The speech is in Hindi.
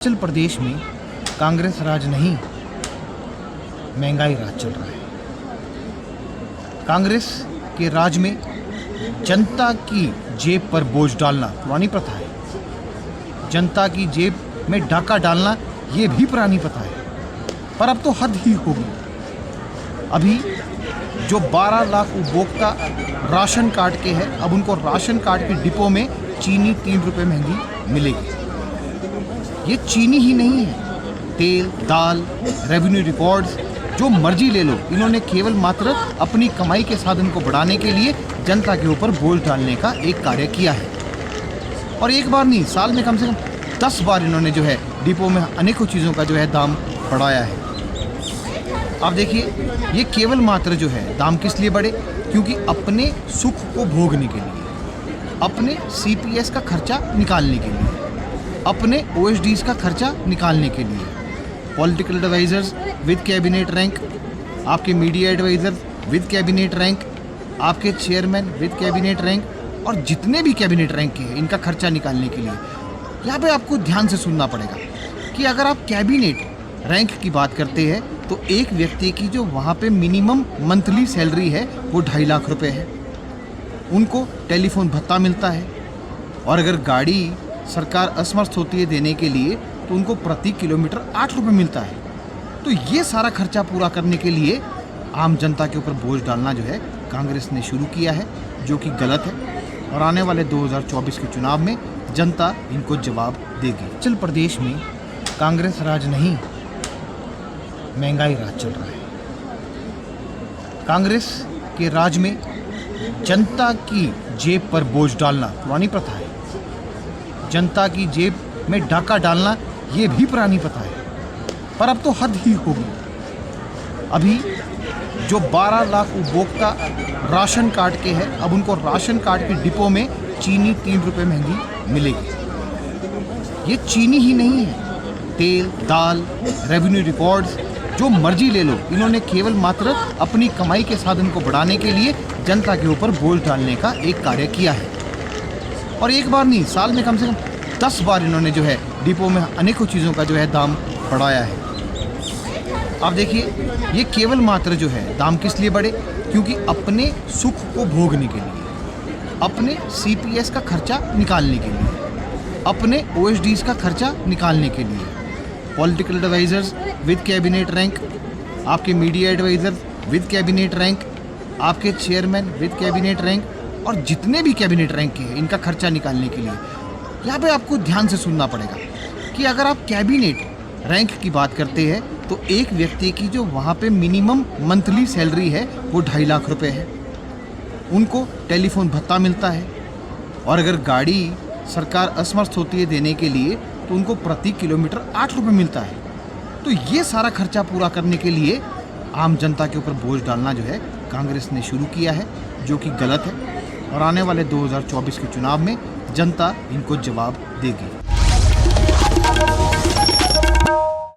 हिमाचल प्रदेश में कांग्रेस राज नहीं, महंगाई राज चल रहा है। कांग्रेस के राज में जनता की जेब पर बोझ डालना पुरानी प्रथा है। जनता की जेब में डाका डालना ये भी पुरानी प्रथा है, पर अब तो हद ही होगी। अभी जो 12 लाख उपभोक्ता राशन कार्ड के हैं, अब उनको राशन कार्ड के डिपो में चीनी 3 रुपये महंगी मिलेगी। ये चीनी ही नहीं है, तेल, दाल, रेवेन्यू रिकॉर्ड्स, जो मर्जी ले लो, इन्होंने केवल मात्र अपनी कमाई के साधन को बढ़ाने के लिए जनता के ऊपर बोझ डालने का एक कार्य किया है। और एक बार नहीं, साल में कम से कम 10 बार इन्होंने जो है डिपो में अनेकों चीज़ों का जो है दाम बढ़ाया है। आप देखिए, ये केवल मात्र जो है दाम किस लिए बढ़े? क्योंकि अपने सुख को भोगने के लिए, अपने CPS का खर्चा निकालने के लिए, अपने OSDs का खर्चा निकालने के लिए, political advisers with cabinet rank, आपके media advisers with cabinet rank, आपके चेयरमैन विद कैबिनेट रैंक और जितने भी कैबिनेट रैंक के हैं, इनका खर्चा निकालने के लिए यहाँ पे आपको ध्यान से सुनना पड़ेगा कि अगर आप कैबिनेट रैंक की बात करते हैं तो एक व्यक्ति की जो वहाँ पे मिनिमम मंथली सैलरी है वो 2.5 लाख रुपए है। उनको टेलीफोन भत्ता मिलता है, और अगर गाड़ी सरकार असमर्थ होती है देने के लिए तो उनको प्रति किलोमीटर 8 रुपये मिलता है। तो ये सारा खर्चा पूरा करने के लिए आम जनता के ऊपर बोझ डालना जो है कांग्रेस ने शुरू किया है, जो कि गलत है। और आने वाले 2024 के चुनाव में जनता इनको जवाब देगी। हिमाचल प्रदेश में कांग्रेस राज नहीं, महंगाई राज चल रहा है। कांग्रेस के राज में जनता की जेब पर बोझ डालना पुरानी प्रथा है। जनता की जेब में डाका डालना ये भी पुरानी प्रथा है, पर अब तो हद ही होगी। अभी जो 12 लाख उपभोक्ता राशन कार्ड के हैं, अब उनको राशन कार्ड के डिपो में चीनी 3 रुपये महंगी मिलेगी। ये चीनी ही नहीं है, तेल, दाल, रेवेन्यू रिकॉर्ड्स, जो मर्जी ले लो, इन्होंने केवल मात्र अपनी कमाई के साधन को बढ़ाने के लिए जनता के ऊपर बोझ डालने का एक कार्य किया है। और एक बार नहीं, साल में कम से कम 10 बार इन्होंने जो है डिपो में अनेकों चीज़ों का जो है दाम बढ़ाया है। आप देखिए, ये केवल मात्र जो है दाम किस लिए बढ़े? क्योंकि अपने सुख को भोगने के लिए, अपने CPS का खर्चा निकालने के लिए, अपने OSDs का खर्चा निकालने के लिए, political advisers with cabinet rank, आपके media advisers with cabinet rank, आपके चेयरमैन विद कैबिनेट रैंक और जितने भी कैबिनेट रैंक के हैं, इनका खर्चा निकालने के लिए यहाँ पे आपको ध्यान से सुनना पड़ेगा कि अगर आप कैबिनेट रैंक की बात करते हैं तो एक व्यक्ति की जो वहाँ पे मिनिमम मंथली सैलरी है वो 2.5 लाख रुपए है। उनको टेलीफोन भत्ता मिलता है, और अगर गाड़ी सरकार असमर्थ होती है देने के लिए तो उनको प्रति किलोमीटर 8 रुपये मिलता है। तो ये सारा खर्चा पूरा करने के लिए आम जनता के ऊपर बोझ डालना जो है कांग्रेस ने शुरू किया है, जो कि गलत है। और आने वाले 2024 के चुनाव में जनता इनको जवाब देगी।